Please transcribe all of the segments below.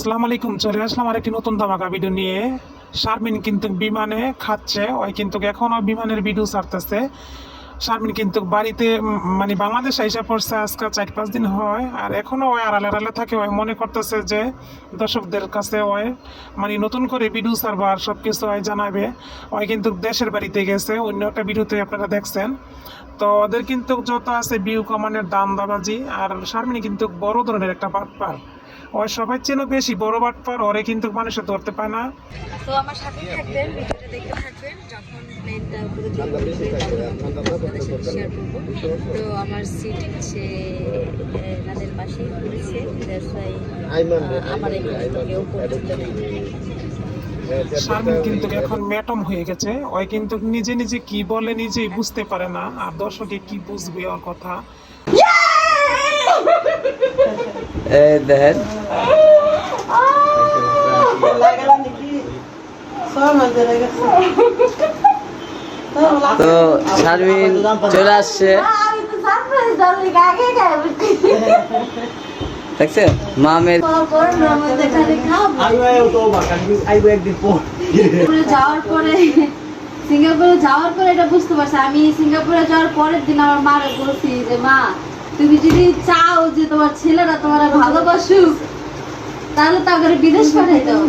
আসসালামু আলাইকুম, চলে আসলাম আরেকটি নতুন ধামাকা ভিডিও নিয়ে। শারমিন কিন্তু বিমানে খাচ্ছে, ওই কিন্তু এখনো বিমানের ভিডিও ছাড়তেছে। শারমিন কিন্তু বাড়িতে মানে বাংলাদেশ আইসা পড়ছে আজকে 4-5 দিন হয়, আর এখনো ওই আড়ালে আড়ালে থাকে। ওই মনে করতেছে যে দর্শকদের কাছে ওই মানে নতুন করে ভিডিও ছাড়বে আর সব কিছু ওই জানাবে। ওই কিন্তু দেশের বাড়িতে গেছে, অন্য একটা ভিডিওতে আপনারা দেখছেন। তো ওদের কিন্তু যত আছে ভিউ কমানের দান্দাবাজি, আর শারমিন কিন্তু বড় ধরনের একটা বাটপার। ওই সবাই চেনো বেশি বড় বাটপার, ওরে কিন্তু মানুষে ধরতে পায় না। তো আমার সাথে থাকবেন, ভিডিওটা দেখতে থাকবেন। যখন প্লেনটা উপরে আপনাদের সাথে শেয়ার করবো। তো আমার সিট হচ্ছে নাদের পাশেই পড়েছে, আমার কেউ পড়ছিল। শারমিন কিন্তু এখন ম্যাটম হয়ে গেছে, ওই কিন্তু নিজে নিজে কি বলে নিজেই বুঝতে পারে না, আর দর্শকে কি বুঝবে ওর কথা। দেখেন তো শারমিন চলে আসছে, দেখছেন মামের সিঙ্গাপুরে যাওয়ার পরে এটা বুঝতে পারছি। আমি সিঙ্গাপুরে যাওয়ার পরের দিন আমার মাকে বলছি যে মা, তুমি যদি চাও যে তোমার ছেলেরা তোমার ভালোবাসুক, তাহলে তাকে বিদেশ পাঠাই দাও।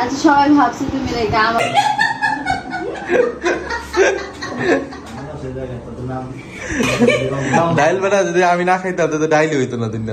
আচ্ছা, সবাই ভাবছে তুমি রেখে আমার ডাইল বেটা যদি আমি না খাইতাম তো ডাইল হইতো না দিন।